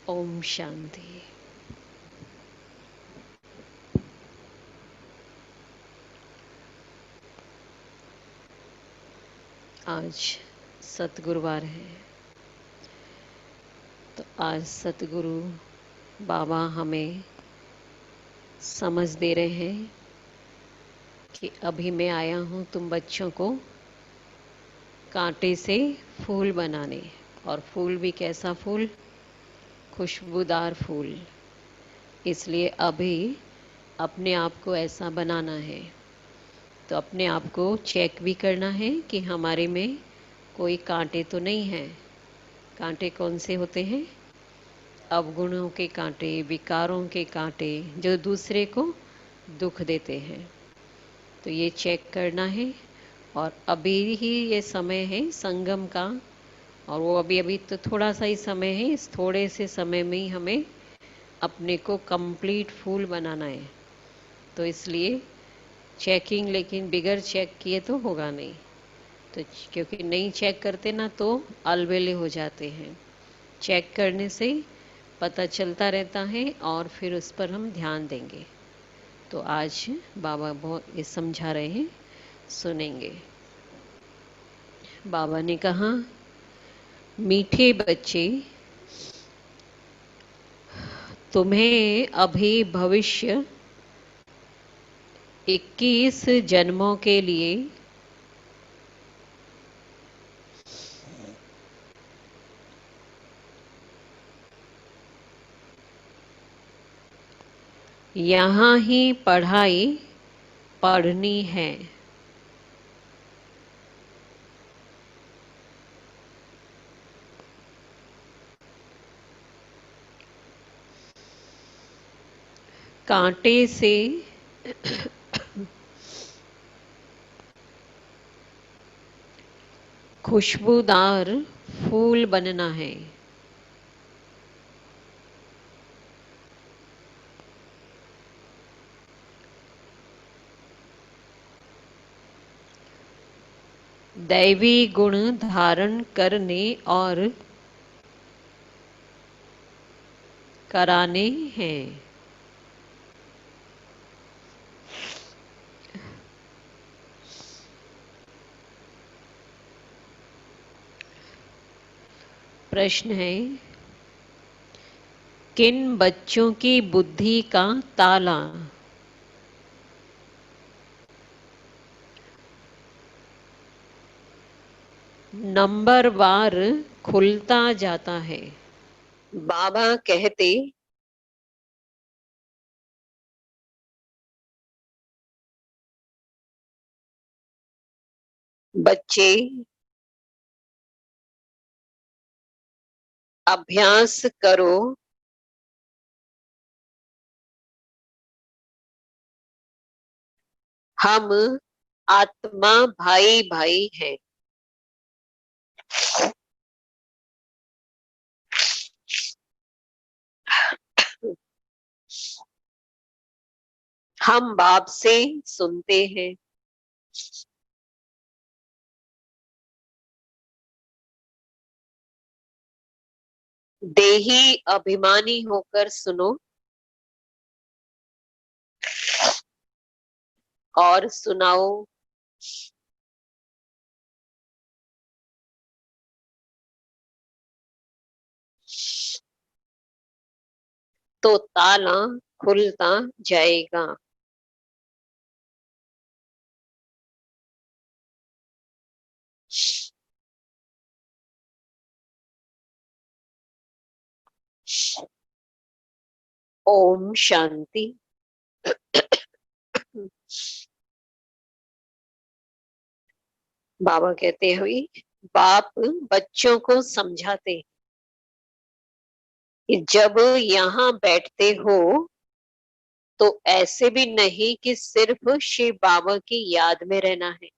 ओम शांति। आज सतगुरुवार है, तो आज सतगुरु बाबा हमें समझ दे रहे हैं कि अभी मैं आया हूँ तुम बच्चों को कांटे से फूल बनाने, और फूल भी कैसा फूल? खुशबूदार फूल। इसलिए अभी अपने आप को ऐसा बनाना है। तो अपने आप को चेक भी करना है कि हमारे में कोई कांटे तो नहीं हैं। कांटे कौन से होते हैं? अवगुणों के कांटे, विकारों के कांटे, जो दूसरे को दुख देते हैं। तो ये चेक करना है। और अभी ही ये समय है संगम का, और वो अभी अभी तो थोड़ा सा ही समय है। इस थोड़े से समय में ही हमें अपने को कंप्लीट फूल बनाना है। तो इसलिए चेकिंग, लेकिन बिगर चेक किए तो होगा नहीं। तो क्योंकि नहीं चेक करते ना तो अलबेले हो जाते हैं। चेक करने से पता चलता रहता है और फिर उस पर हम ध्यान देंगे। तो आज बाबा बहुत ये समझा रहे हैं, सुनेंगे। बाबा ने कहा, मीठे बच्चे, तुम्हें अभी भविष्य 21 जन्मों के लिए यहाँ ही पढ़ाई पढ़नी है। कांटे से खुशबूदार फूल बनना है। दैवी गुण धारण करने और कराने हैं। प्रश्न है, किन बच्चों की बुद्धि का ताला नंबरवार खुलता जाता है? बाबा कहते, बच्चे अभ्यास करो, हम आत्मा भाई भाई हैं। हम बाप से सुनते हैं। देही अभिमानी होकर सुनो और सुनाओ। तो ताला खुलता जाएगा। ओम शांति। बाबा कहते हुए, बाप बच्चों को समझाते कि जब यहाँ बैठते हो तो ऐसे भी नहीं कि सिर्फ शिव बाबा की याद में रहना है।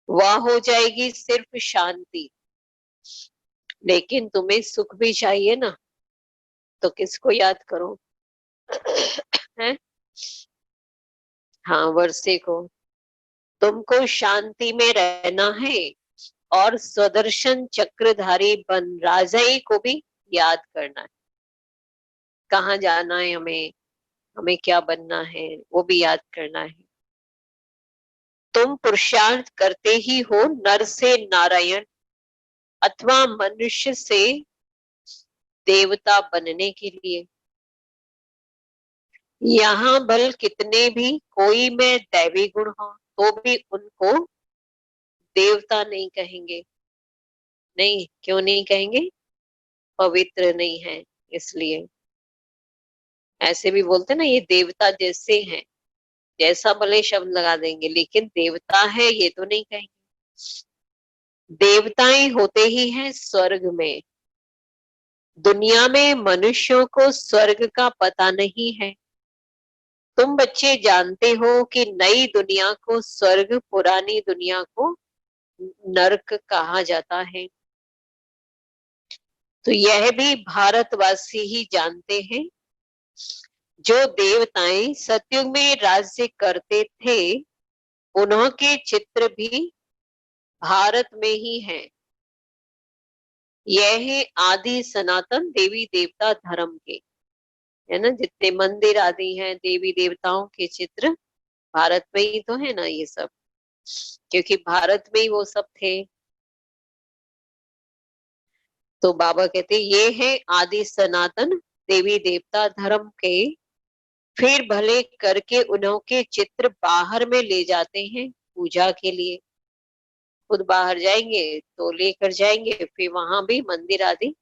वह हो जाएगी सिर्फ शांति। लेकिन तुम्हें सुख भी चाहिए ना, तो किसको याद करो? है? हाँ, वर्षे को। तुमको शांति में रहना है और स्वदर्शन चक्रधारी बन राजाई को भी याद करना है, कहाँ जाना है हमें, हमें क्या बनना है वो भी याद करना है। तुम पुरुषार्थ करते ही हो नर से नारायण अथवा मनुष्य से देवता बनने के लिए। यहाँ बल कितने भी कोई में दैवी गुण हो तो भी उनको देवता नहीं कहेंगे। नहीं, क्यों नहीं कहेंगे? पवित्र नहीं है इसलिए। ऐसे भी बोलते ना, ये देवता जैसे हैं, जैसा भले शब्द लगा देंगे, लेकिन देवता है ये तो नहीं कहेंगे। देवताएं होते ही हैं स्वर्ग में। दुनिया में मनुष्यों को स्वर्ग का पता नहीं है। तुम बच्चे जानते हो कि नई दुनिया को स्वर्ग, पुरानी दुनिया को नरक कहा जाता है। तो यह भी भारतवासी ही जानते हैं। जो देवताएं सतयुग में राज्य करते थे उन्होंने चित्र भी भारत में ही है। यह है आदि सनातन देवी देवता धर्म के, है ना, जितने मंदिर आदि हैं देवी देवताओं के चित्र भारत में ही तो है ना ये सब, क्योंकि भारत में ही वो सब थे। तो बाबा कहते ये है आदि सनातन देवी देवता धर्म के। फिर भले करके उन्होंने चित्र बाहर में ले जाते हैं पूजा के लिए। खुद बाहर जाएंगे तो लेकर जाएंगे, फिर वहां भी मंदिर आदि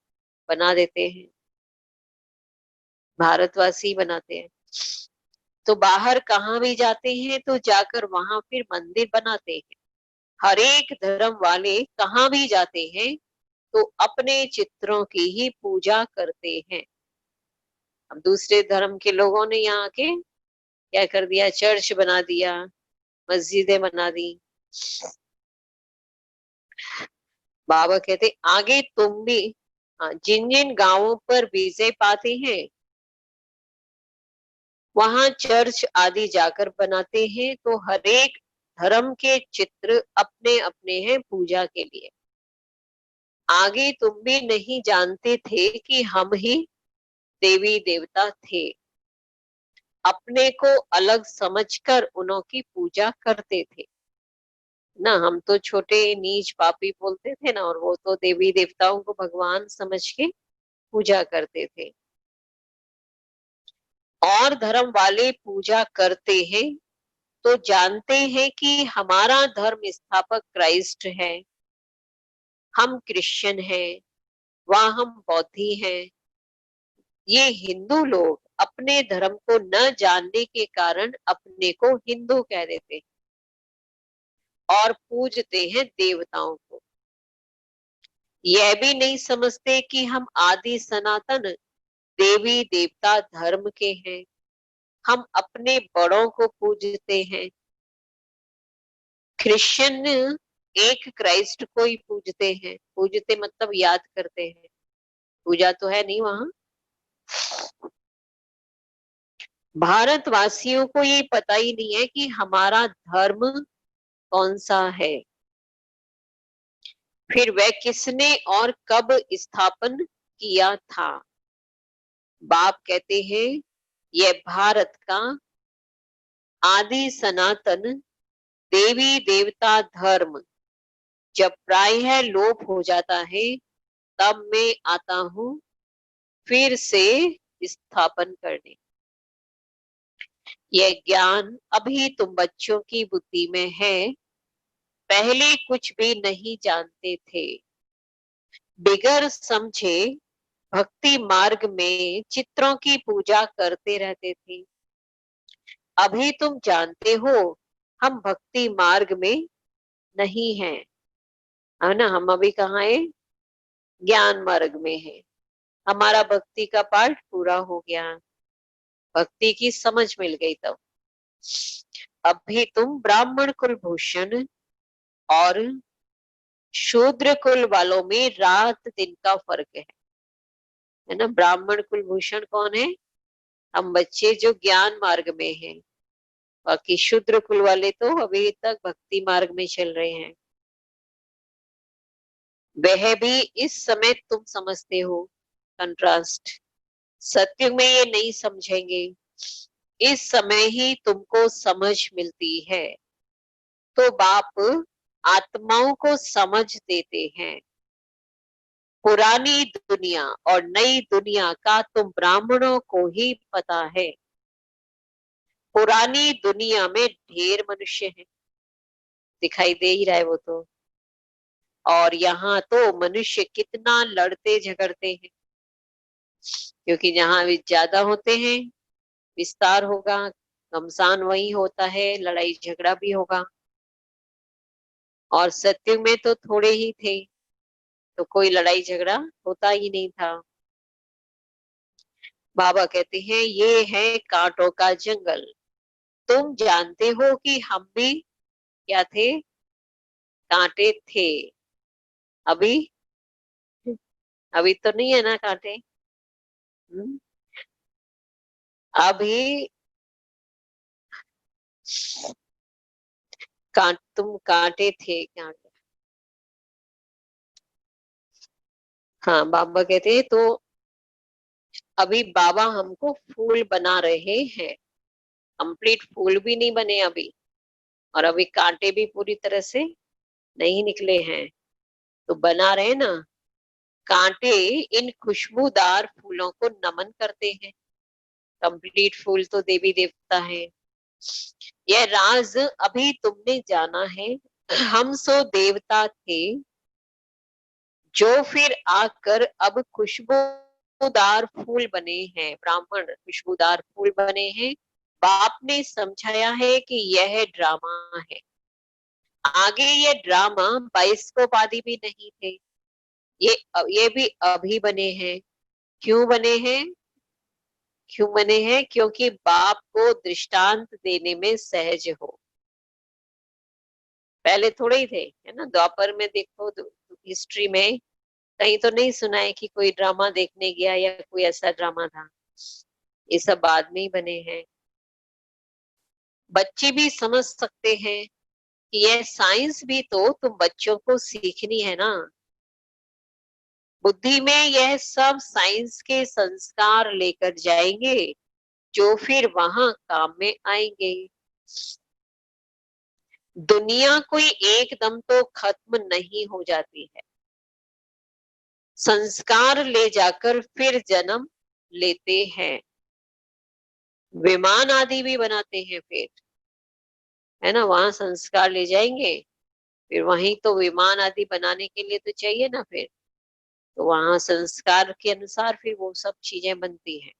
बना देते हैं, भारतवासी बनाते हैं। तो बाहर कहाँ भी जाते हैं तो जाकर वहां फिर मंदिर बनाते हैं। हर एक धर्म वाले कहाँ भी जाते हैं तो अपने चित्रों की ही पूजा करते हैं। अब दूसरे धर्म के लोगों ने यहाँ के क्या कर दिया, चर्च बना दिया, मस्जिदें बना दी। बाबा कहते आगे तुम भी, जिन जिन गांवों पर विजय पाते हैं वहां चर्च आदि जाकर बनाते हैं। तो हर एक धर्म के चित्र अपने अपने हैं पूजा के लिए। आगे तुम भी नहीं जानते थे कि हम ही देवी देवता थे। अपने को अलग समझकर उनकी पूजा करते थे ना। हम तो छोटे नीच पापी बोलते थे ना, और वो तो देवी देवताओं को भगवान समझ के पूजा करते थे। और धर्म वाले पूजा करते हैं तो जानते हैं कि हमारा धर्म स्थापक क्राइस्ट है, हम क्रिश्चियन हैं, वह हम बौद्धि हैं। ये हिंदू लोग अपने धर्म को न जानने के कारण अपने को हिंदू कह देते और पूजते हैं देवताओं को। यह भी नहीं समझते कि हम आदि सनातन देवी देवता धर्म के हैं। हम अपने बड़ों को पूजते हैं। क्रिश्चियन एक क्राइस्ट को ही पूजते हैं। पूजते मतलब याद करते हैं, पूजा तो है नहीं वहां। भारतवासियों को ये पता ही नहीं है कि हमारा धर्म कौन सा है, फिर वह किसने और कब स्थापन किया था। बाप कहते हैं यह भारत का आदि सनातन देवी देवता धर्म जब प्रायः लोप हो जाता है तब मैं आता हूँ फिर से स्थापन करने। यह ज्ञान अभी तुम बच्चों की बुद्धि में है, पहले कुछ भी नहीं जानते थे। बिगर समझे भक्ति मार्ग में चित्रों की पूजा करते रहते थे। अभी तुम जानते हो हम भक्ति मार्ग में नहीं हैं, है ना। हम अभी कहाँ है, ज्ञान मार्ग में है। हमारा भक्ति का पाठ पूरा हो गया, भक्ति की समझ मिल गई तब। अब भी तुम ब्राह्मण कुल भूषण और शूद्र कुल वालों में रात दिन का फर्क है ना। ब्राह्मण कुल भूषण कौन है, हम बच्चे जो ज्ञान मार्ग में हैं। बाकी शूद्र कुल वाले तो अभी तक भक्ति मार्ग में चल रहे हैं। वह भी इस समय तुम समझते हो कंट्रास्ट। सत्युग में ये नहीं समझेंगे, इस समय ही तुमको समझ मिलती है। तो बाप आत्माओं को समझ देते हैं। पुरानी दुनिया और नई दुनिया का तुम ब्राह्मणों को ही पता है। पुरानी दुनिया में ढेर मनुष्य हैं, दिखाई दे ही रहा है वो तो। और यहाँ तो मनुष्य कितना लड़ते झगड़ते हैं, क्योंकि जहाँ भी ज्यादा होते हैं विस्तार होगा, घमसान वही होता है, लड़ाई झगड़ा भी होगा। और सत्युग में तो थोड़े ही थे, तो कोई लड़ाई झगड़ा होता ही नहीं था। बाबा कहते हैं ये है कांटों का जंगल। तुम जानते हो कि हम भी क्या थे, कांटे थे। अभी अभी तो नहीं है ना कांटे। हम्म? अभी तुम कांटे थे, कांटे। हाँ, बाबा कहते हैं तो अभी बाबा हमको फूल बना रहे हैं। कंप्लीट फूल भी नहीं बने अभी, और अभी कांटे भी पूरी तरह से नहीं निकले हैं, तो बना रहे ना। कांटे इन खुशबूदार फूलों को नमन करते हैं। कंप्लीट फूल तो देवी देवता है। यह राज अभी तुमने जाना है। हम सो देवता थे, जो फिर आकर अब खुशबूदार फूल बने हैं। ब्राह्मण खुशबूदार फूल बने हैं। बाप ने समझाया है कि यह ड्रामा है। आगे ये ड्रामा बाइस्कोप आदि भी नहीं थे, ये भी अभी बने हैं। क्यों बने हैं? क्यों बने हैं? क्योंकि बाप को दृष्टांत देने में सहज हो। पहले थोड़े ही थे, है ना। द्वापर में देखो, हिस्ट्री में कहीं तो नहीं सुना है कि कोई ड्रामा देखने गया या कोई ऐसा ड्रामा था। ये सब बाद में ही बने हैं। बच्चे भी समझ सकते हैं कि यह साइंस भी तो तुम बच्चों को सीखनी है ना। बुद्धि में यह सब साइंस के संस्कार लेकर जाएंगे, जो फिर वहां काम में आएंगे। दुनिया कोई एकदम तो खत्म नहीं हो जाती है। संस्कार ले जाकर फिर जन्म लेते हैं। विमान आदि भी बनाते हैं फिर, है ना। वहां संस्कार ले जाएंगे, फिर वहीं तो विमान आदि बनाने के लिए तो चाहिए ना फिर। तो वहां संस्कार के अनुसार फिर वो सब चीजें बनती हैं।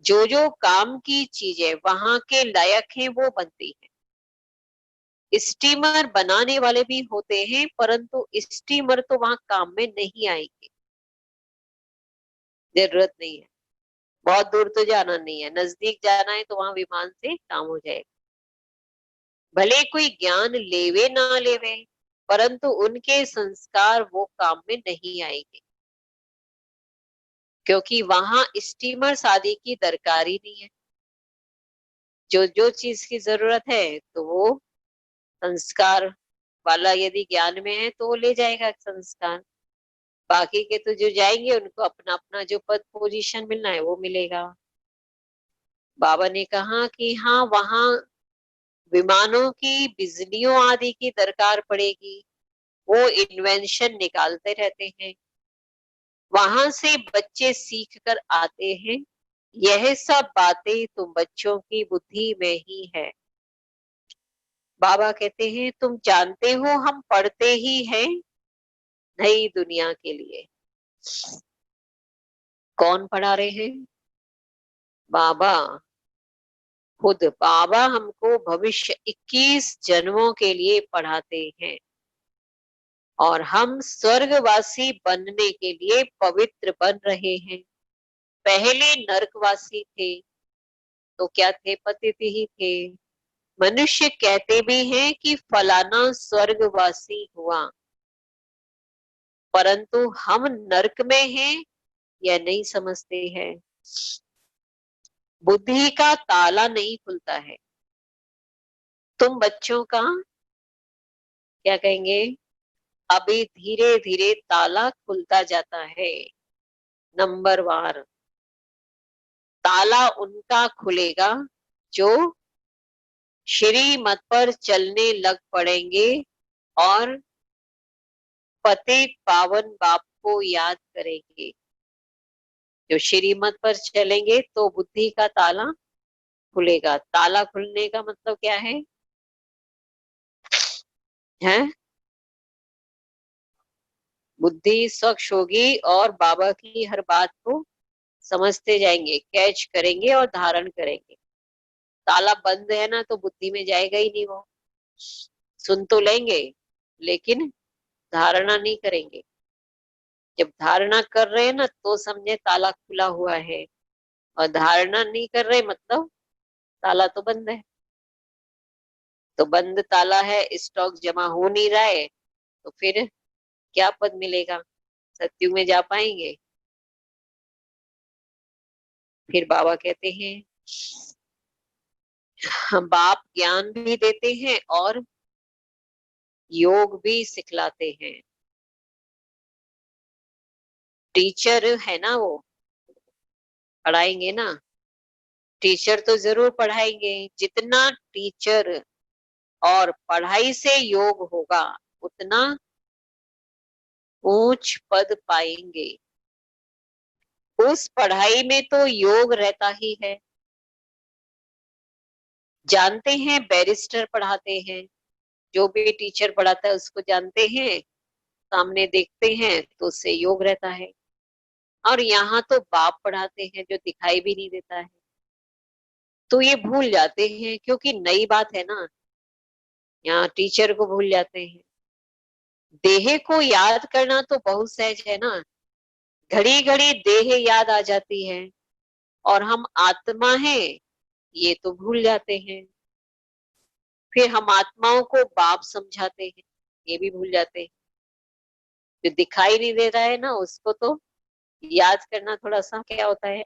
जो जो काम की चीजें वहां के लायक है वो बनती है। स्टीमर बनाने वाले भी होते हैं, परंतु स्टीमर तो वहां काम में नहीं आएंगे। जरूरत नहीं है, बहुत दूर तो जाना नहीं है, नजदीक जाना है तो वहां विमान से काम हो जाएगा। भले कोई ज्ञान लेवे ना लेवे, परंतु उनके संस्कार वो काम में नहीं आएंगे, क्योंकि वहां स्टीमर शादी की दरकार ही नहीं है। जो जो चीज की जरूरत है तो वो संस्कार वाला यदि ज्ञान में है तो वो ले जाएगा संस्कार। बाकी के तो जो जाएंगे उनको अपना अपना जो पद पोजीशन मिलना है वो मिलेगा। बाबा ने कहा कि हाँ, वहां विमानों की, बिजलियों आदि की दरकार पड़ेगी। वो इन्वेंशन निकालते रहते हैं, वहां से बच्चे सीख कर आते हैं। यह सब बातें तुम बच्चों की बुद्धि में ही है। बाबा कहते हैं तुम जानते हो हम पढ़ते ही हैं नई दुनिया के लिए। कौन पढ़ा रहे हैं? बाबा खुद। बाबा हमको भविष्य 21 जन्मों के लिए पढ़ाते हैं, और हम स्वर्गवासी बनने के लिए पवित्र बन रहे हैं। पहले नरकवासी थे, तो क्या थे? पतित ही थे। मनुष्य कहते भी हैं कि फलाना स्वर्गवासी हुआ, परंतु हम नरक में हैं यह नहीं समझते हैं। बुद्धि का ताला नहीं खुलता है। तुम बच्चों का क्या कहेंगे, अभी धीरे धीरे ताला खुलता जाता है। नंबरवार ताला उनका खुलेगा जो श्रीमत पर चलने लग पड़ेंगे और पतित पावन बाप को याद करेंगे। जो श्रीमत पर चलेंगे तो बुद्धि का ताला खुलेगा। ताला खुलने का मतलब क्या है? हैं? बुद्धि स्वच्छ होगी और बाबा की हर बात को समझते जाएंगे, कैच करेंगे और धारण करेंगे। ताला बंद है ना तो बुद्धि में जाएगा ही नहीं वो। सुन तो लेंगे लेकिन धारणा नहीं करेंगे। जब धारणा कर रहे हैं ना तो समझे ताला खुला हुआ है, और धारणा नहीं कर रहे मतलब ताला तो बंद है। तो बंद ताला है, स्टॉक जमा हो नहीं रहा है, तो फिर क्या पद मिलेगा? सत्युग में जा पाएंगे? फिर बाबा कहते हैं हम बाप ज्ञान भी देते हैं और योग भी सिखलाते हैं। टीचर है ना, वो पढ़ाएंगे ना। टीचर तो जरूर पढ़ाएंगे। जितना टीचर और पढ़ाई से योग होगा उतना ऊंच पद पाएंगे। उस पढ़ाई में तो योग रहता ही है। जानते हैं बैरिस्टर पढ़ाते हैं, जो भी टीचर पढ़ाता है उसको जानते हैं, सामने देखते हैं तो उससे योग रहता है। और यहाँ तो बाप पढ़ाते हैं जो दिखाई भी नहीं देता है, तो ये भूल जाते हैं क्योंकि नई बात है ना। यहाँ टीचर को भूल जाते हैं। देह को याद करना तो बहुत सहज है ना। घड़ी घड़ी देह याद आ जाती है, और हम आत्मा हैं ये तो भूल जाते हैं। फिर हम आत्माओं को बाप समझाते हैं, ये भी भूल जाते हैं। जो दिखाई नहीं दे रहा है ना उसको तो याद करना थोड़ा सा क्या होता है,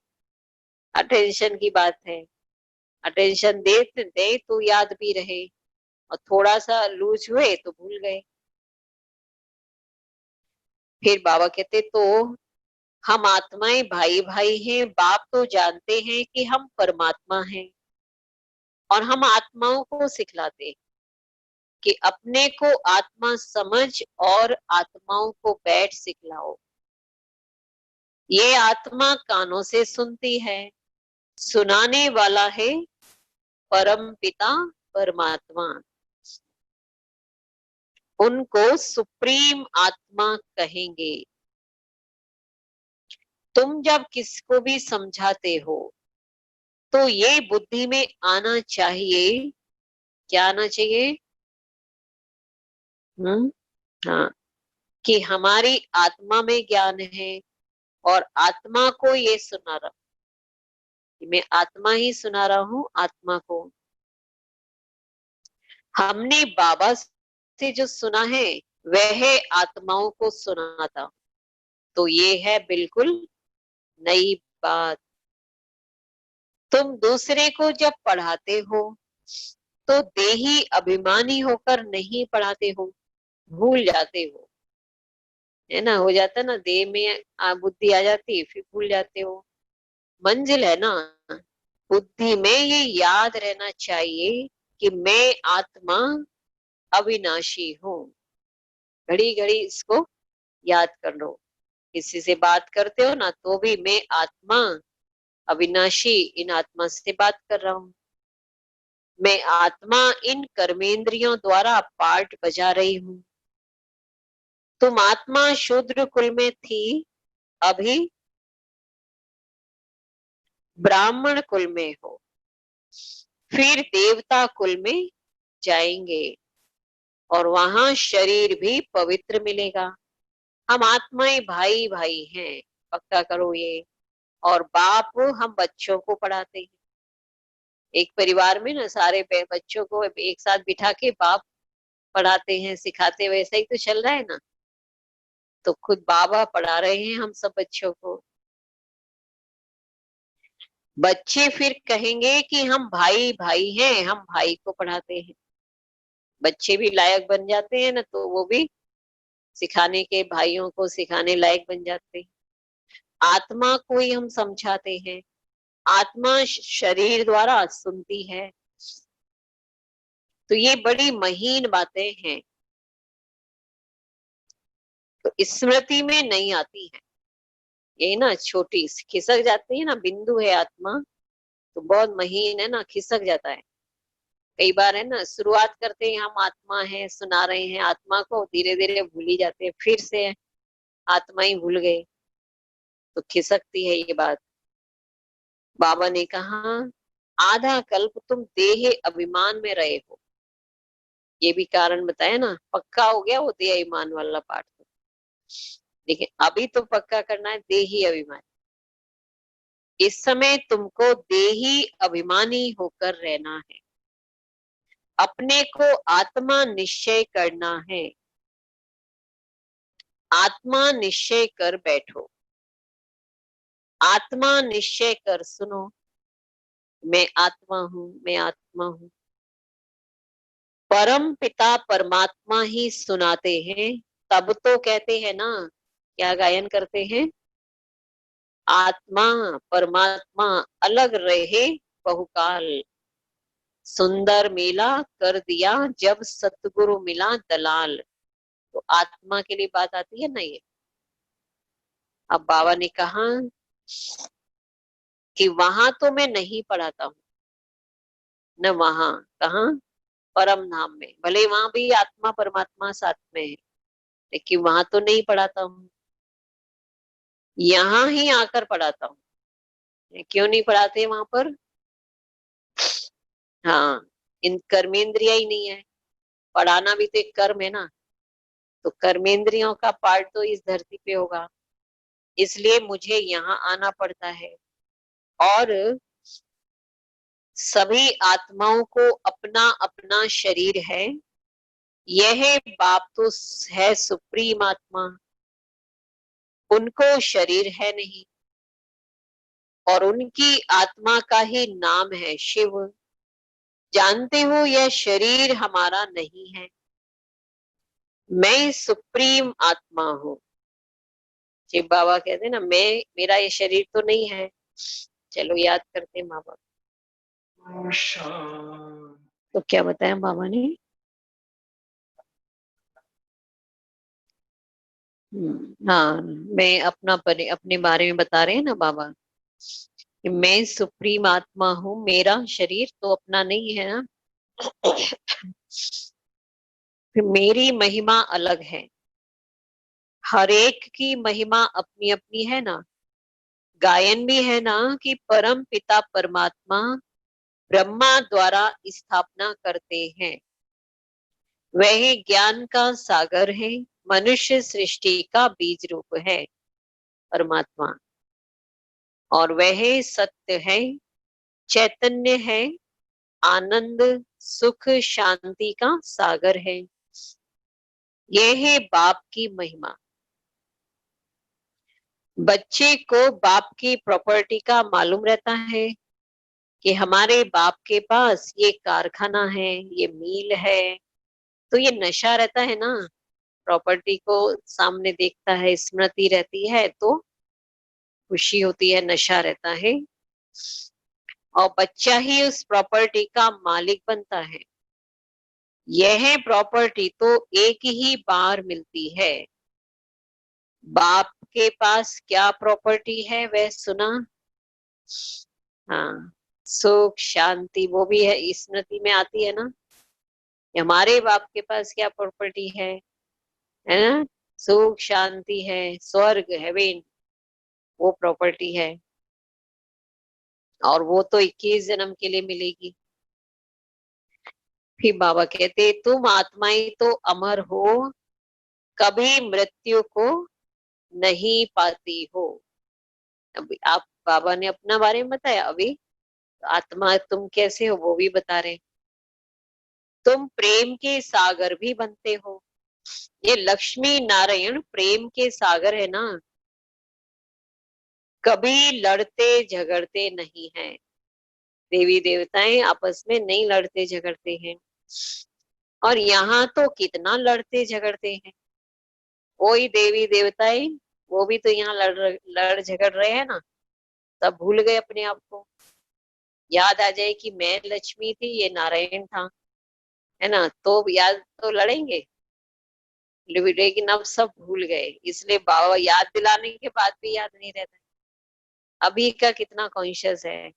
अटेंशन की बात है। अटेंशन दे दे तो याद भी रहे, और थोड़ा सा लूज हुए तो भूल गए। फिर बाबा कहते तो हम आत्माएं भाई भाई हैं। बाप तो जानते हैं कि हम परमात्मा हैं, और हम आत्माओं को सिखलाते हैं कि अपने को आत्मा समझ और आत्माओं को बैठ सिखलाओ। ये आत्मा कानों से सुनती है, सुनाने वाला है परम पिता परमात्मा। उनको सुप्रीम आत्मा कहेंगे। तुम जब किसको भी समझाते हो तो ये बुद्धि में आना चाहिए। क्या आना चाहिए? हाँ, कि हमारी आत्मा में ज्ञान है, और आत्मा को ये सुना रहा हूं। मैं आत्मा ही सुना रहा हूँ आत्मा को। हमने बाबा से जो सुना है वह आत्माओं को सुनाता। तो ये है बिल्कुल नई बात। तुम दूसरे को जब पढ़ाते हो तो देही अभिमानी होकर नहीं पढ़ाते हो, भूल जाते हो, है ना। हो जाता ना, देह में बुद्धि आ जाती फिर भूल जाते हो। मंजिल है ना, बुद्धि में ये याद रहना चाहिए कि मैं आत्मा अविनाशी हूँ। घड़ी घड़ी इसको याद कर लो। किसी से बात करते हो ना तो भी मैं आत्मा अविनाशी इन आत्मा से बात कर रहा हूँ। मैं आत्मा इन कर्मेंद्रियों द्वारा पार्ट बजा रही हूँ। तुम आत्मा शूद्र कुल में थी, अभी ब्राह्मण कुल में हो, फिर देवता कुल में जाएंगे और वहां शरीर भी पवित्र मिलेगा। हम आत्माएं भाई भाई हैं, पक्का करो ये। और बाप हम बच्चों को पढ़ाते हैं। एक परिवार में ना सारे बच्चों को एक साथ बिठा के बाप पढ़ाते हैं, सिखाते, वैसा ही तो चल रहा है ना। तो खुद बाबा पढ़ा रहे हैं हम सब बच्चों को। बच्चे फिर कहेंगे कि हम भाई भाई हैं, हम भाई को पढ़ाते हैं। बच्चे भी लायक बन जाते हैं ना तो वो भी सिखाने के, भाइयों को सिखाने लायक बन जाते हैं। आत्मा को ही हम समझाते हैं, आत्मा शरीर द्वारा सुनती है। तो ये बड़ी महीन बातें हैं, तो स्मृति में नहीं आती है। ये ना छोटी खिसक जाती है ना, बिंदु है आत्मा, तो बहुत महीन है ना, खिसक जाता है। कई बार है ना, शुरुआत करते हैं हम आत्मा है सुना रहे हैं आत्मा को, धीरे धीरे भूल ही जाते हैं, फिर से आत्मा ही भूल गए, तो खिसकती है ये बात। बाबा ने कहा आधा कल्प तुम देह अभिमान में रहे हो, ये भी कारण बताया ना, पक्का हो गया वो देह अभिमान वाला पार्ट तो। लेकिन अभी तो पक्का करना है देही अभिमान। इस समय तुमको देही अभिमानी होकर रहना है, अपने को आत्मा निश्चय करना है। आत्मा निश्चय कर बैठो, आत्मा निश्चय कर सुनो, मैं आत्मा हूं, मैं आत्मा हूं। परम पिता परमात्मा ही सुनाते हैं, तब तो कहते हैं ना, क्या गायन करते हैं, आत्मा परमात्मा अलग रहे बहुकाल, सुंदर मेला कर दिया जब सतगुरु मिला दलाल। तो आत्मा के लिए बात आती है ना ये। अब बाबा ने कहा कि वहां तो मैं नहीं पढ़ाता हूँ, न वहां, कहा, परम धाम में, भले वहां भी आत्मा परमात्मा साथ में है, लेकिन वहां तो नहीं पढ़ाता हूँ, यहाँ ही आकर पढ़ाता हूँ। क्यों नहीं पढ़ाते वहां पर? हाँ, इन कर्मेंद्रिया ही नहीं है, पढ़ाना भी तो एक कर्म है ना, तो कर्मेंद्रियों का पार्ट तो इस धरती पे होगा, इसलिए मुझे यहाँ आना पड़ता है। और सभी आत्माओं को अपना अपना शरीर है, यह बाप तो है सुप्रीम आत्मा, उनको शरीर है नहीं, और उनकी आत्मा का ही नाम है शिव। जानते हो यह शरीर हमारा नहीं है, मैं सुप्रीम आत्मा हूँ। शिव बाबा कहते हैं ना, मैं, मेरा ये शरीर तो नहीं है। चलो याद करते हैं माँ बाप। तो क्या बताया बाबा ने? हाँ, मैं अपने बारे में बता रहे हैं ना बाबा, कि मैं सुप्रीम आत्मा हूँ, मेरा शरीर तो अपना नहीं है ना। फिर मेरी महिमा अलग है, हर एक की महिमा अपनी अपनी है ना। गायन भी है ना कि परम पिता परमात्मा ब्रह्मा द्वारा स्थापना करते हैं, वह ज्ञान का सागर है, मनुष्य सृष्टि का बीज रूप है परमात्मा, और वह सत्य है, चैतन्य है, आनंद सुख शांति का सागर है। यह है बाप की महिमा। बच्चे को बाप की प्रॉपर्टी का मालूम रहता है कि हमारे बाप के पास ये कारखाना है, ये मील है, तो ये नशा रहता है ना, प्रॉपर्टी को सामने देखता है, स्मृति रहती है तो खुशी होती है, नशा रहता है, और बच्चा ही उस प्रॉपर्टी का मालिक बनता है। यह प्रॉपर्टी तो एक ही बार मिलती है। बाप के पास क्या प्रॉपर्टी है वह सुना? हाँ, सुख शांति, वो भी है, स्मृति में आती है ना, हमारे बाप के पास क्या प्रॉपर्टी है ना, सुख शांति है, स्वर्ग हेवन, वो प्रॉपर्टी है, और वो तो 21 जन्म के लिए मिलेगी। फिर बाबा कहते तुम आत्माएं तो अमर हो, कभी मृत्यु को नहीं पाती हो। अभी आप, बाबा ने अपना बारे में बताया, अभी आत्मा तुम कैसे हो वो भी बता रहे। तुम प्रेम के सागर भी बनते हो, ये लक्ष्मी नारायण प्रेम के सागर है ना, कभी लड़ते झगड़ते नहीं है। देवी देवताएं आपस में नहीं लड़ते झगड़ते हैं, और यहाँ तो कितना लड़ते झगड़ते हैं। वही देवी देवताएं वो भी तो यहाँ लड़ झगड़ रहे हैं ना, सब भूल गए अपने आप को। याद आ जाए कि मैं लक्ष्मी थी, ये नारायण था, है ना, तो याद तो लड़ेंगे, लेकिन अब सब भूल गए, इसलिए बाबा याद दिलाने के बाद भी याद नहीं रहता। अभी का कितना कॉन्शियस है,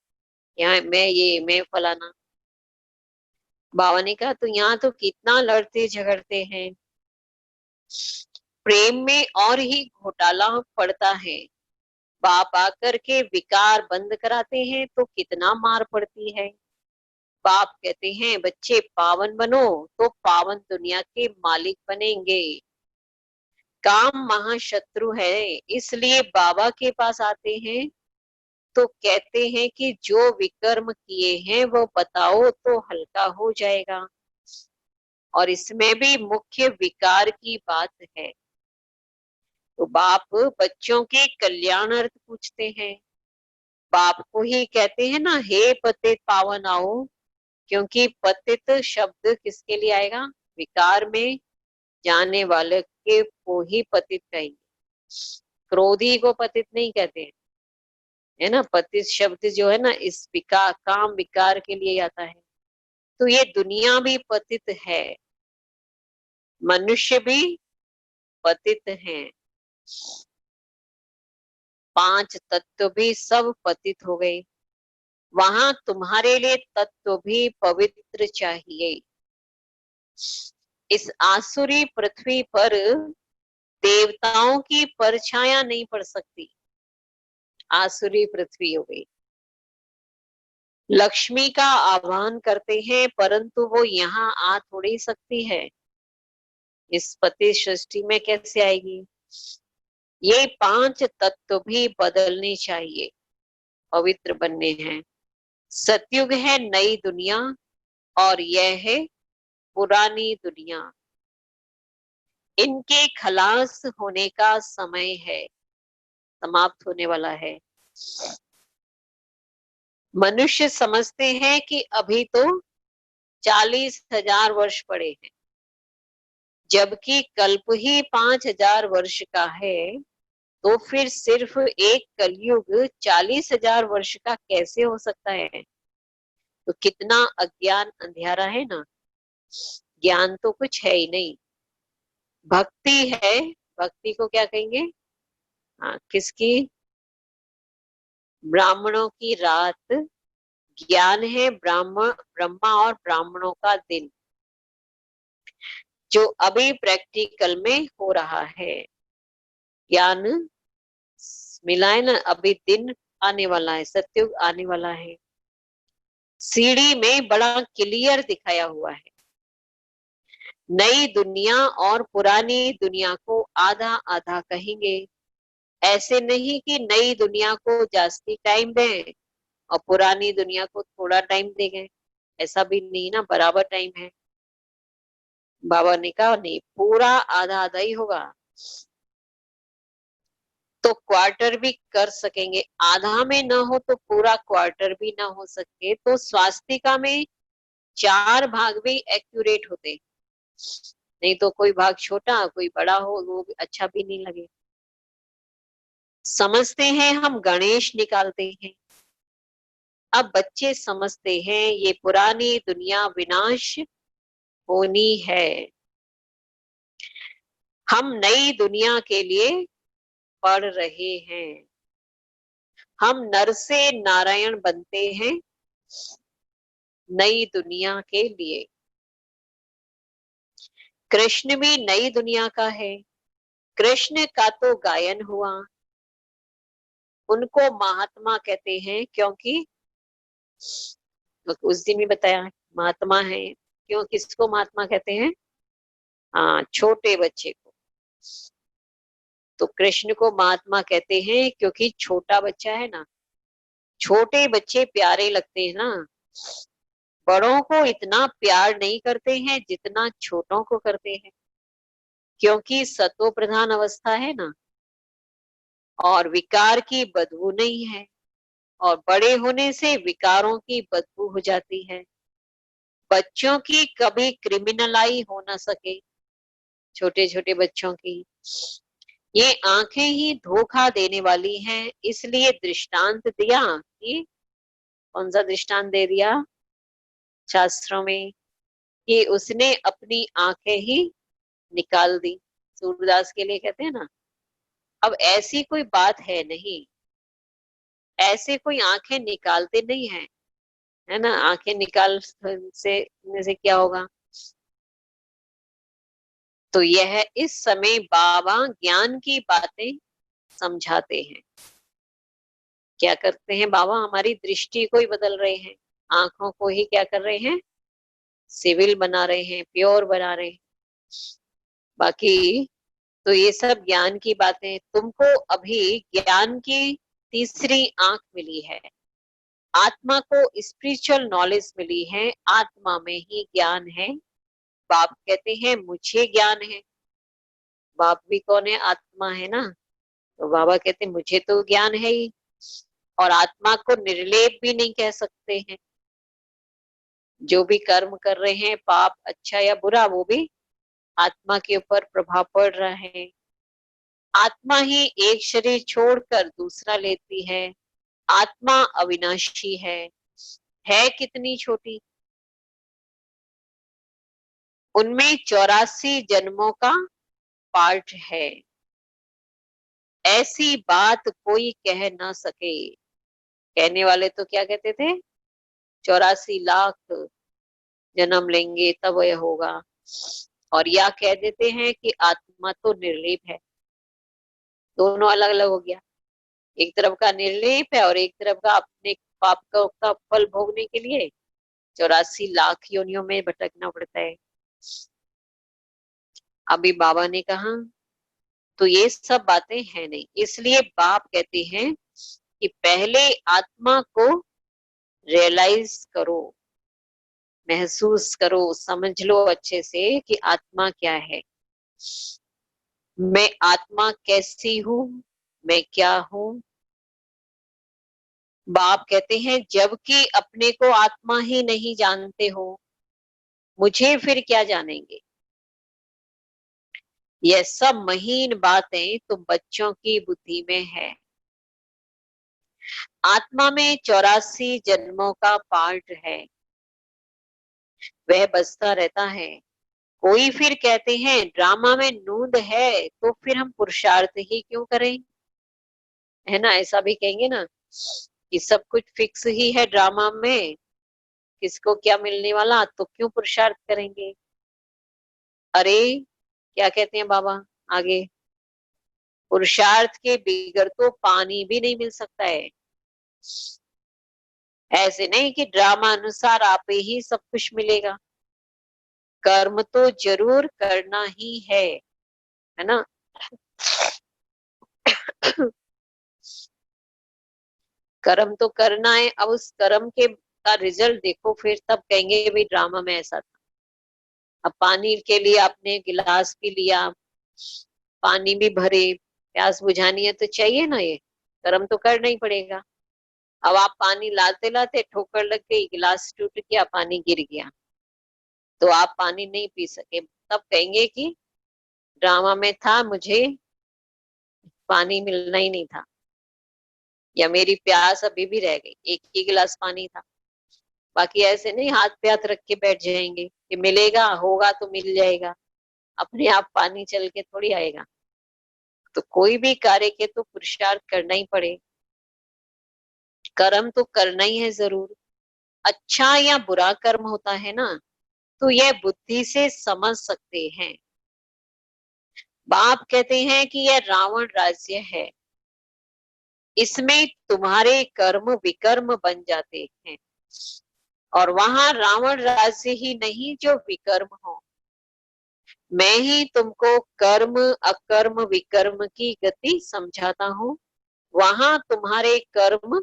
यहाँ मैं ये मैं फलाना। बाबा ने कहा तो यहाँ तो कितना लड़ते झगड़ते हैं, प्रेम में और ही घोटाला पड़ता है। बाप आकर के विकार बंद कराते हैं तो कितना मार पड़ती है। बाप कहते हैं बच्चे पावन बनो तो पावन दुनिया के मालिक बनेंगे। काम महाशत्रु है, इसलिए बाबा के पास आते हैं तो कहते हैं कि जो विकर्म किए हैं वो बताओ तो हल्का हो जाएगा। और इसमें भी मुख्य विकार की बात है। तो बाप बच्चों के कल्याणार्थ पूछते हैं। बाप को ही कहते हैं ना, हे पतित पावन आओ, क्योंकि पतित शब्द किसके लिए आएगा, विकार में जाने वाले के को ही पतित कहेंगे, क्रोधी को पतित नहीं कहते हैं, है ना। पतित शब्द जो है ना, इस विकार काम विकार के लिए आता है। तो ये दुनिया भी पतित है, मनुष्य भी पतित हैं, पांच तत्व भी सब पतित हो गए। वहां तुम्हारे लिए तत्व भी पवित्र चाहिए। इस आसुरी पृथ्वी पर देवताओं की परछाया नहीं पड़ सकती, आसुरी पृथ्वी हो गई। लक्ष्मी का आह्वान करते हैं परंतु वो यहाँ आ थोड़ी सकती है, इस पति सृष्टि में कैसे आएगी। ये पांच तत्व भी बदलने चाहिए, पवित्र बनने हैं। सतयुग है नई दुनिया और यह है पुरानी दुनिया, इनके खलास होने का समय है, समाप्त होने वाला है। मनुष्य समझते हैं कि अभी तो 40,000 वर्ष पड़े हैं, जबकि कल्प ही 5,000 वर्ष का है। तो फिर सिर्फ एक कलयुग 40,000 वर्ष का कैसे हो सकता है। तो कितना अज्ञान अंधियारा है ना, ज्ञान तो कुछ है ही नहीं। भक्ति है, भक्ति को क्या कहेंगे, हाँ किसकी, ब्राह्मणों की रात, ज्ञान है ब्रह्मा और ब्राह्मणों का दिन, जो अभी प्रैक्टिकल में हो रहा है। ज्ञान मिला है ना, अभी दिन आने वाला है, सतयुग आने वाला है। सीढ़ी में बड़ा क्लियर दिखाया हुआ है। नई दुनिया और पुरानी दुनिया को आधा आधा कहेंगे। ऐसे नहीं कि नई दुनिया को जास्ती टाइम दें और पुरानी दुनिया को थोड़ा टाइम देंगे, ऐसा भी नहीं ना, बराबर टाइम है। बाबा ने कहा नहीं, पूरा आधा आधा ही होगा। तो क्वार्टर भी कर सकेंगे, आधा में ना हो तो पूरा क्वार्टर भी ना हो सके तो स्वास्तिका में 4 भाग भी एक्यूरेट होते, नहीं तो कोई भाग छोटा कोई बड़ा हो वो भी अच्छा भी नहीं लगे। समझते हैं हम गणेश निकालते हैं, अब बच्चे समझते हैं ये पुरानी दुनिया विनाश होनी है, हम नई दुनिया के लिए पढ़ रहे हैं। हम नर से नारायण बनते हैं नई दुनिया के लिए। कृष्ण भी नई दुनिया का है, कृष्ण का तो गायन हुआ, उनको महात्मा कहते हैं क्योंकि उस दिन भी बताया महात्मा है। क्यों, किसको महात्मा कहते हैं, हाँ छोटे बच्चे को। तो कृष्ण को महात्मा कहते हैं क्योंकि छोटा बच्चा है ना, छोटे बच्चे प्यारे लगते हैं ना, बड़ों को इतना प्यार नहीं करते हैं जितना छोटों को करते हैं, क्योंकि सतो प्रधान अवस्था है ना, और विकार की बदबू नहीं है, और बड़े होने से विकारों की बदबू हो जाती है। बच्चों की कभी क्रिमिनलाई हो ना सके, छोटे छोटे बच्चों की, ये आंखें ही धोखा देने वाली हैं, इसलिए दृष्टांत दिया। कि कौन सा दृष्टांत दे दिया शास्त्रों में? कि उसने अपनी आंखें ही निकाल दी। सूरदास के लिए कहते हैं ना, अब ऐसी कोई बात है नहीं, ऐसे कोई आंखें निकालते नहीं है, है ना। आंखें निकाल से क्या होगा? तो यह इस समय बाबा ज्ञान की बातें समझाते हैं। क्या करते हैं बाबा? हमारी दृष्टि को ही बदल रहे हैं, आंखों को ही क्या कर रहे हैं? सिविल बना रहे हैं, प्योर बना रहे हैं। बाकी तो ये सब ज्ञान की बातें। तुमको अभी ज्ञान की तीसरी आंख मिली है, आत्मा को स्पिरिचुअल नॉलेज मिली है, आत्मा में ही ज्ञान है। बाप कहते हैं मुझे ज्ञान है। बाप भी कौन है? आत्मा है ना। तो बाबा कहते हैं मुझे तो ज्ञान है ही, और आत्मा को निर्लेप भी नहीं कह सकते हैं। जो भी कर्म कर रहे हैं, पाप अच्छा या बुरा, वो भी आत्मा के ऊपर प्रभाव पड़ रहा है। आत्मा ही एक शरीर छोड़कर दूसरा लेती है। आत्मा अविनाशी है कितनी छोटी। उनमें 84 जन्मों का पार्ट है। ऐसी बात कोई कह ना सके। कहने वाले तो क्या कहते थे? 84 लाख जन्म लेंगे तब यह होगा। और या कह देते हैं कि आत्मा तो निर्लेप है। दोनों अलग अलग हो गया। एक तरफ का निर्लेप है और एक तरफ का अपने पाप का फल भोगने के लिए 84 लाख योनियों में भटकना पड़ता है। अभी बाबा ने कहा तो ये सब बातें हैं नहीं, इसलिए बाप कहते हैं कि पहले आत्मा को रियलाइज करो, महसूस करो, समझ लो अच्छे से कि आत्मा क्या है। मैं आत्मा कैसी हूँ, मैं क्या हूँ। बाप कहते हैं जबकि अपने को आत्मा ही नहीं जानते हो, मुझे फिर क्या जानेंगे। यह सब महीन बातें तुम बच्चों की बुद्धि में है। आत्मा में 84 जन्मों का पार्ट है, वह बसता रहता है। कोई फिर कहते हैं ड्रामा में नूंद है, तो फिर हम पुरुषार्थ ही क्यों करें, है ना। ऐसा भी कहेंगे ना कि सब कुछ फिक्स ही है ड्रामा में, किसको क्या मिलने वाला, तो क्यों पुरुषार्थ करेंगे। अरे क्या कहते हैं बाबा आगे? पुरुषार्थ के बिगड़ तो पानी भी नहीं मिल सकता है। ऐसे नहीं कि ड्रामा अनुसार आप ही सब कुछ मिलेगा। कर्म तो जरूर करना ही है ना। कर्म तो करना है। अब उस कर्म के का रिजल्ट देखो, फिर तब कहेंगे भाई ड्रामा में ऐसा था। अब पानी के लिए आपने गिलास भी लिया, पानी भी भरे, प्यास बुझानी है तो चाहिए ना, ये कर्म तो करना ही पड़ेगा। अब आप पानी लाते लाते ठोकर लग गई, गिलास टूट गया, पानी गिर गया, तो आप पानी नहीं पी सके। तब कहेंगे कि ड्रामा में था, मुझे पानी मिलना ही नहीं था, या मेरी प्यास अभी भी रह गई, एक ही गिलास पानी था। बाकी ऐसे नहीं हाथ पे हाथ रख के बैठ जाएंगे कि मिलेगा, होगा तो मिल जाएगा, अपने आप पानी चल के थोड़ी आएगा। तो कोई भी कार्य के तो पुरुषार्थ करना ही पड़े, कर्म तो करना ही है जरूर। अच्छा या बुरा कर्म होता है ना, तो यह बुद्धि से समझ सकते हैं। बाप कहते हैं कि यह रावण राज्य है, इसमें तुम्हारे कर्म विकर्म बन जाते हैं, और वहां रावण राज्य ही नहीं जो विकर्म हो। मैं ही तुमको कर्म अकर्म विकर्म की गति समझाता हूँ, वहां तुम्हारे कर्म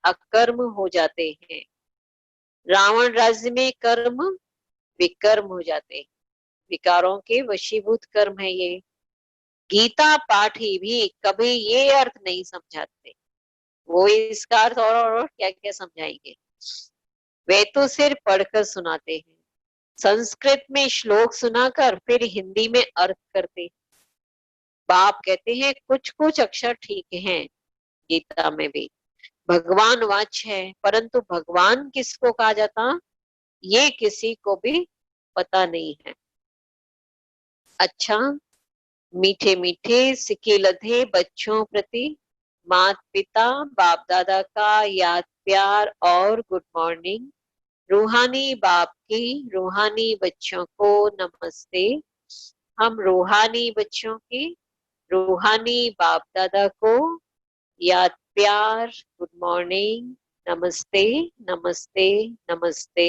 अकर्म हो जाते हैं। रावण राज्य में कर्म विकर्म हो जाते हैं, विकारों के वशीभूत कर्म है ये। गीता पाठी भी कभी ये अर्थ नहीं समझाते, वो इसका अर्थ और क्या क्या समझाएंगे। वे तो सिर्फ पढ़कर सुनाते हैं, संस्कृत में श्लोक सुनाकर फिर हिंदी में अर्थ करते। बाप कहते हैं कुछ कुछ अक्षर ठीक हैं, गीता में भी भगवान वाच है, परंतु भगवान किसको कहा जाता ये किसी को भी पता नहीं है। अच्छा, मीठे मीठे सिके लधे बच्चों प्रति माता पिता बाप दादा का याद प्यार और गुड मॉर्निंग। रूहानी बाप की रूहानी बच्चों को नमस्ते। हम रूहानी बच्चों की रूहानी बाप दादा को याद प्यार गुड मॉर्निंग, नमस्ते नमस्ते नमस्ते।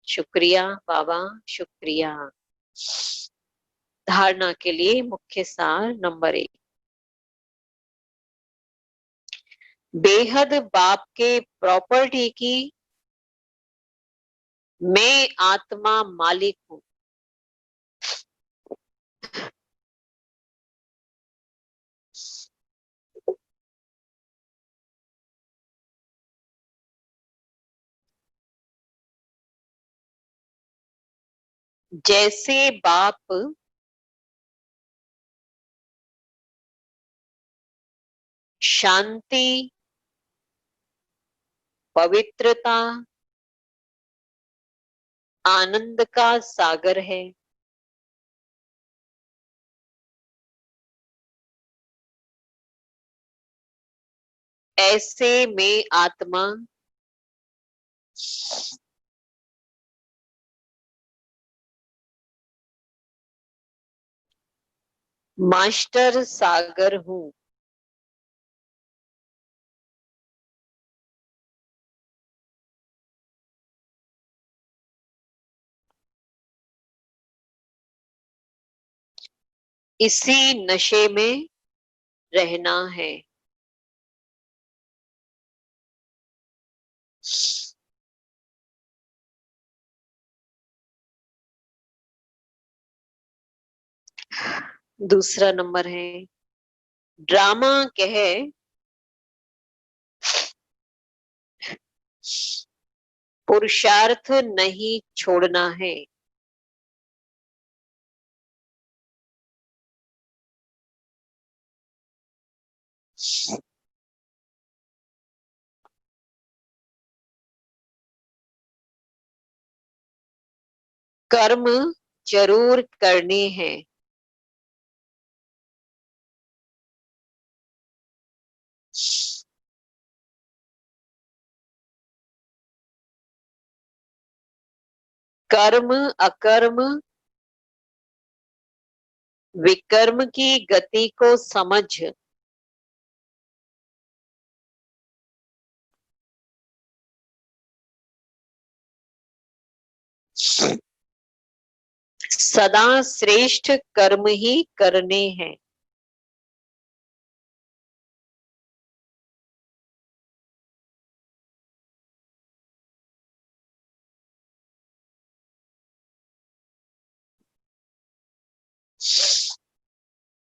शुक्रिया बाबा, शुक्रिया। धारणा के लिए मुख्य सार नंबर 1, बेहद बाप के प्रॉपर्टी की मैं आत्मा मालिक हूं। जैसे बाप शांति पवित्रता आनंद का सागर है, ऐसे में आत्मा मास्टर सागर हूं। इसी नशे में रहना है। दूसरा नंबर है, ड्रामा कह पुरुषार्थ नहीं छोड़ना है। कर्म जरूर करने हैं। कर्म अकर्म विकर्म की गति को समझ सदा श्रेष्ठ कर्म ही करने हैं।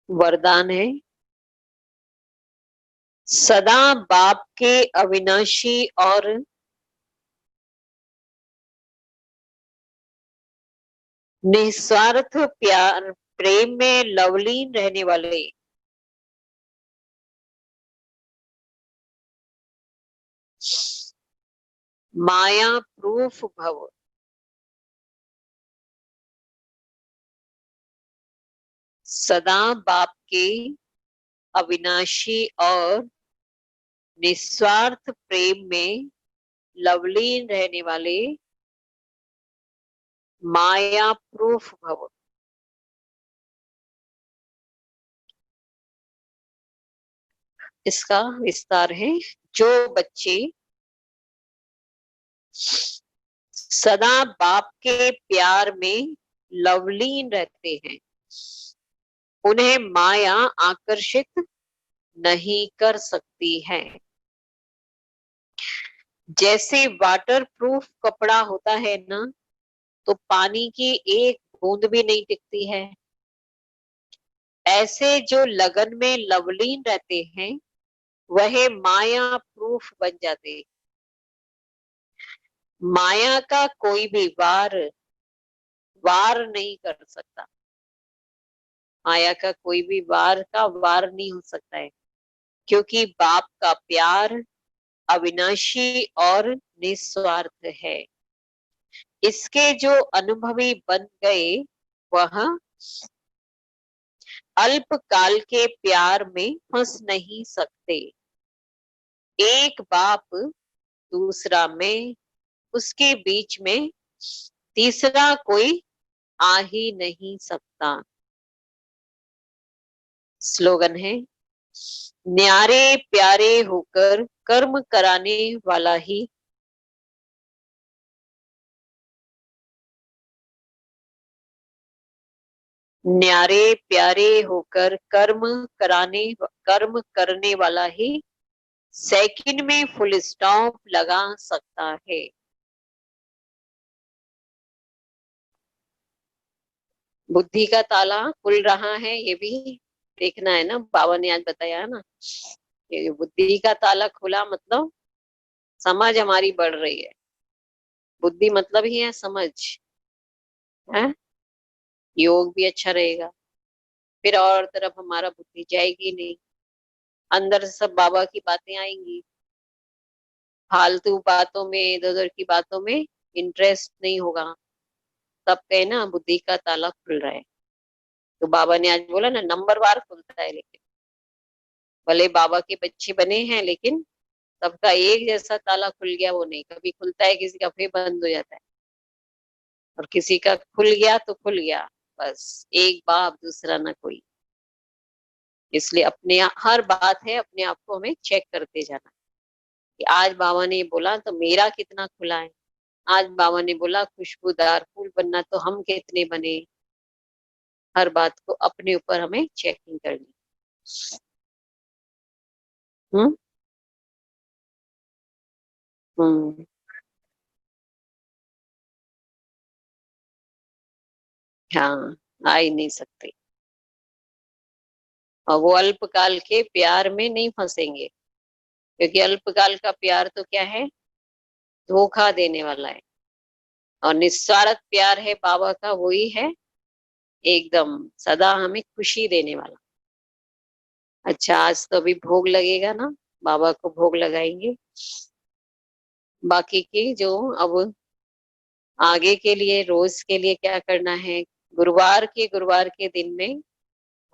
वरदान है, सदा बाप के अविनाशी और निस्वार्थ प्यार प्रेम में लवलीन रहने वाले माया प्रूफ भव। सदा बाप के अविनाशी और निस्वार्थ प्रेम में लवलीन रहने वाले माया प्रूफ भव। इसका विस्तार है, जो बच्चे सदा बाप के प्यार में लवलीन रहते हैं उन्हें माया आकर्षित नहीं कर सकती है। जैसे वाटर प्रूफ कपड़ा होता है ना, तो पानी की एक बूंद भी नहीं टिकती है। ऐसे जो लगन में लवलीन रहते हैं वह माया प्रूफ बन जाते हैं। माया का कोई भी वार नहीं कर सकता। माया का कोई भी वार का वार नहीं हो सकता है, क्योंकि बाप का प्यार अविनाशी और निस्वार्थ है। इसके जो अनुभवी बन गए वह अल्प काल के प्यार में फंस नहीं सकते। एक बाप दूसरा मैं, उसके बीच में तीसरा कोई आ ही नहीं सकता। स्लोगन है, न्यारे प्यारे होकर कर्म कराने वाला ही न्यारे प्यारे होकर कर्म करने वाला ही सेकंड में फुल स्टॉप लगा सकता है। बुद्धि का ताला खुल रहा है, ये भी देखना है ना। बाबा ने आज बताया ना, ये बुद्धि का ताला खुला मतलब समझ हमारी बढ़ रही है। बुद्धि मतलब ही है समझ, है। योग भी अच्छा रहेगा, फिर और तरफ हमारा बुद्धि जाएगी नहीं, अंदर से सब बाबा की बातें आएंगी। फालतू बातों में, इधर उधर की बातों में इंटरेस्ट नहीं होगा। तब कहे ना बुद्धि का ताला खुल रहा है। तो बाबा ने आज बोला ना, नंबरवार खुलता है, लेकिन भले बाबा के बच्चे बने हैं लेकिन सबका एक जैसा ताला खुल गया वो नहीं। कभी खुलता है, किसी का फिर बंद हो जाता है, और किसी का खुल गया तो खुल गया। बस एक बाप दूसरा ना कोई। इसलिए हर बात है अपने आप को हमें चेक करते जाना कि आज बाबा ने बोला तो मेरा कितना खुला है। आज बाबा ने बोला खुशबूदार फूल बनना, तो हम कितने बने। हर बात को अपने ऊपर हमें चेकिंग करनी। हम्म। हम्म। हाँ, आ ही नहीं सकते। और वो अल्पकाल के प्यार में नहीं फंसेंगे, क्योंकि अल्पकाल का प्यार तो क्या है, धोखा देने वाला है। और निस्वार्थ प्यार है बाबा का, वही है एकदम सदा हमें खुशी देने वाला। अच्छा, आज तो अभी भोग लगेगा ना, बाबा को भोग लगाएंगे। बाकी की जो अब आगे के लिए रोज के लिए क्या करना है, गुरुवार के दिन में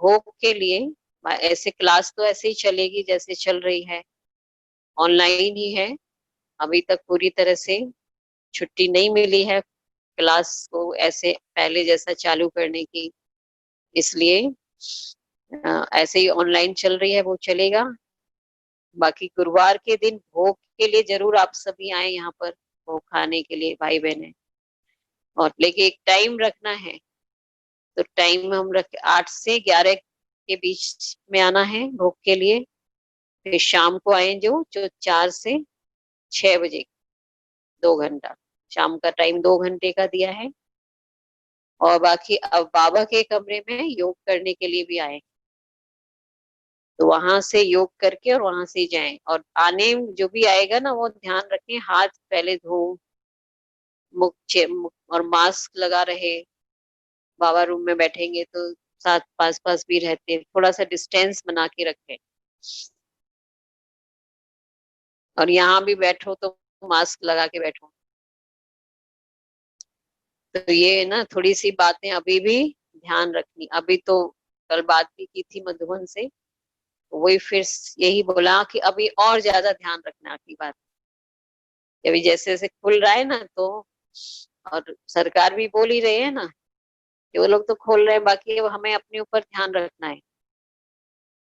भोग के लिए ऐसे क्लास तो ऐसे ही चलेगी जैसे चल रही है, ऑनलाइन ही है। अभी तक पूरी तरह से छुट्टी नहीं मिली है क्लास को ऐसे पहले जैसा चालू करने की। इसलिए ऐसे ही ऑनलाइन चल रही है, वो चलेगा। बाकी गुरुवार के दिन भोग के लिए जरूर आप सभी आए यहाँ पर भोग खाने के लिए, भाई बहन। और लेकिन एक टाइम रखना है, तो टाइम हम रख 8 से 11 के बीच में आना है भोग के लिए। फिर शाम को आए जो 4 से 6 बजे, 2 घंटा शाम का टाइम 2 घंटे का दिया है। और बाकी अब बाबा के कमरे में योग करने के लिए भी आए, तो वहां से योग करके और वहां से जाएं। और आने जो भी आएगा ना, वो ध्यान रखें हाथ पहले धो, और मास्क लगा रहे। बाबा रूम में बैठेंगे तो साथ पास पास भी रहते हैं, थोड़ा सा डिस्टेंस बना के रखें। और यहाँ भी बैठो तो मास्क लगा के बैठो। तो ये ना थोड़ी सी बातें अभी भी ध्यान रखनी। अभी तो कल बात भी की थी मधुबन से, वही फिर यही बोला कि अभी और ज्यादा ध्यान रखना की बात। अभी जैसे जैसे खुल रहा है ना, तो और सरकार भी बोल ही रहे है ना कि वो लोग तो खोल रहे हैं, बाकी अब हमें अपने ऊपर ध्यान रखना है,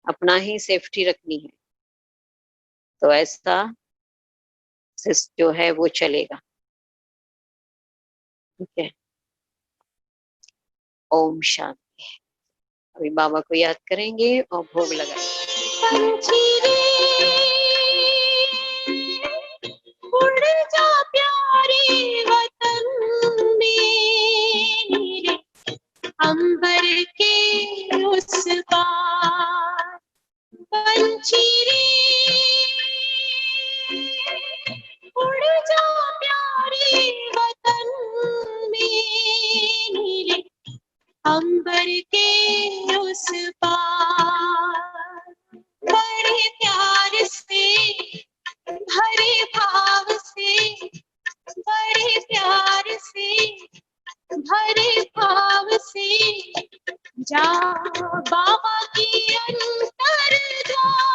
अपना ही सेफ्टी रखनी है। तो ऐसा जो है वो चलेगा। ठीक है। ओम शांति। अभी बाबा को याद करेंगे और भोग लगाएंगे। उड़ जा प्यारे वतन में, अंबर के उस पार पंछी रे, उड़ जा प्यारे वतन में, अंबर के पार। बड़े प्यार से भरे भाव से, बड़े प्यार से भरे भाव से जा बाबा की अंतर द्वार।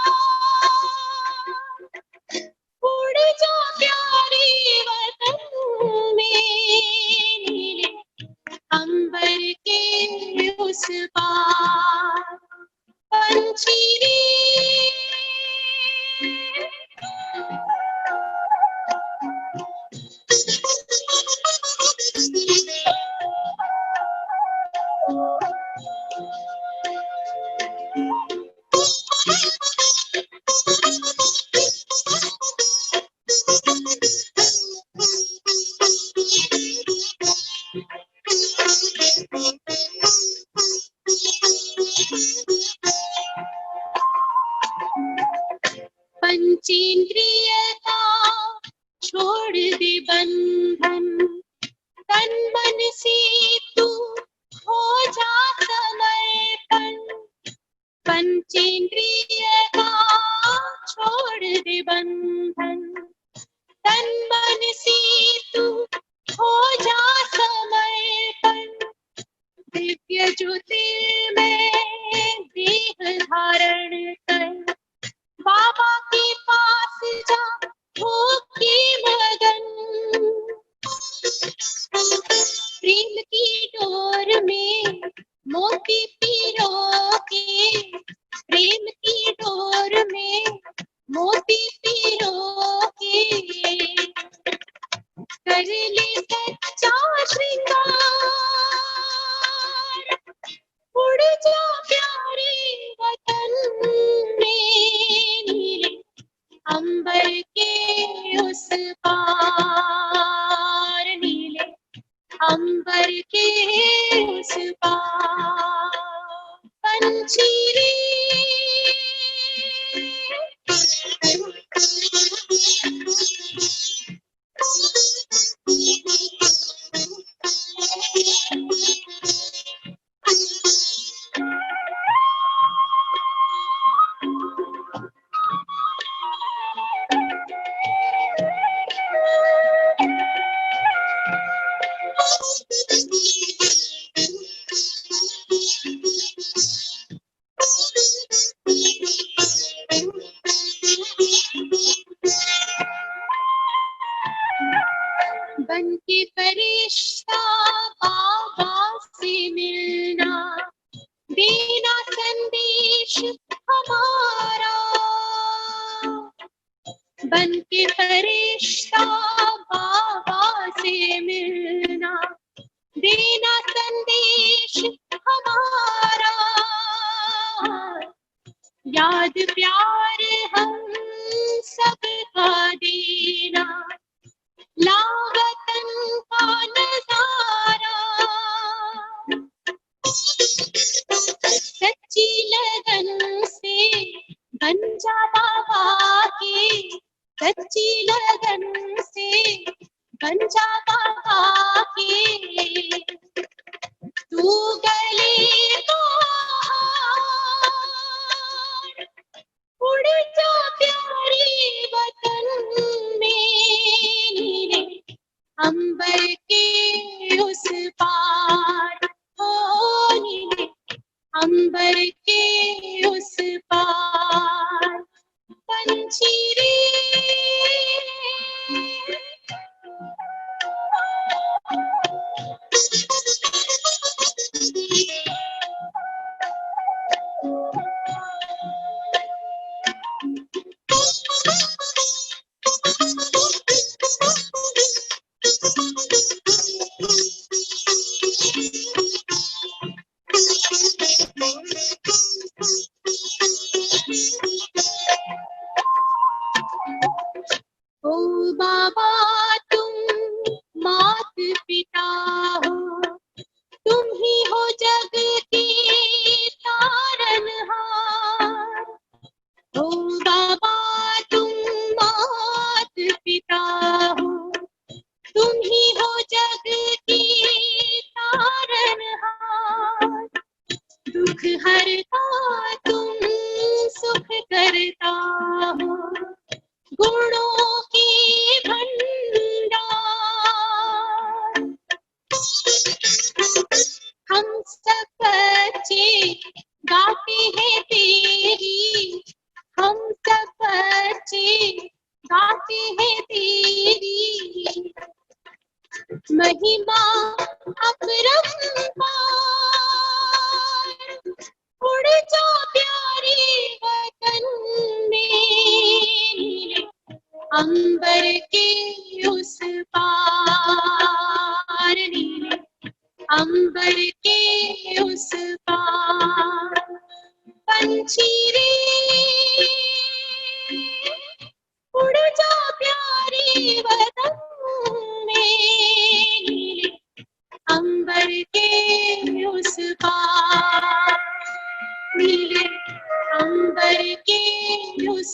उड़ जा प्यारे वतन में, नीले अंबर के उस पार। पंछी रे पंचेंद्रिय का छोड़ दे बंधन, तन मन से तू हो जा समर्पण। पंचेंद्रिय का छोड़ दे बंधन, तन मन से तू हो जा समर्पण। दिव्य ज्योति में देह धारण कर, बाबा के पास जा होके मगन। प्रेम की डोर में मोती पिरो के, प्रेम की डोर में मोती पिरो के कर ले सच्चा श्रृंगार। उड़ जा प्यारे वतन में, नीले अंबर के उस पार। नीले अंबर के उस पार। पंछी रे बन के फरिश्ता बाबा से मिलना, देना संदेश हमारा। बन के फरिश्ता बाबा से मिलना, देना संदेश हमारा। याद प्यार हम सबका देना, लावतन का नजारा। सच्ची लगन से बन जा बाबा के, सच्ची लगन से बन जा बाबा के। तू गले को हार, उड़ जा प्यारे वतन में, नीले अंबर के उस पार। ओ नीले अंबर के उस पार। पंछी रे ओ बाबा तुम मात पिता हो, तुम ही हो जग के तारनहार। गाते हैं तेरी हम सब बच्चे, गाते हैं तेरी महिमा अपरंपार। उड़ जा प्यारे वतन में, अंबर के उस पार, नीले अंबर के उस पार। पंछी रे उड़ जा प्यारे वतन में, नीले अंबर के उस पार, नीले अंबर के उस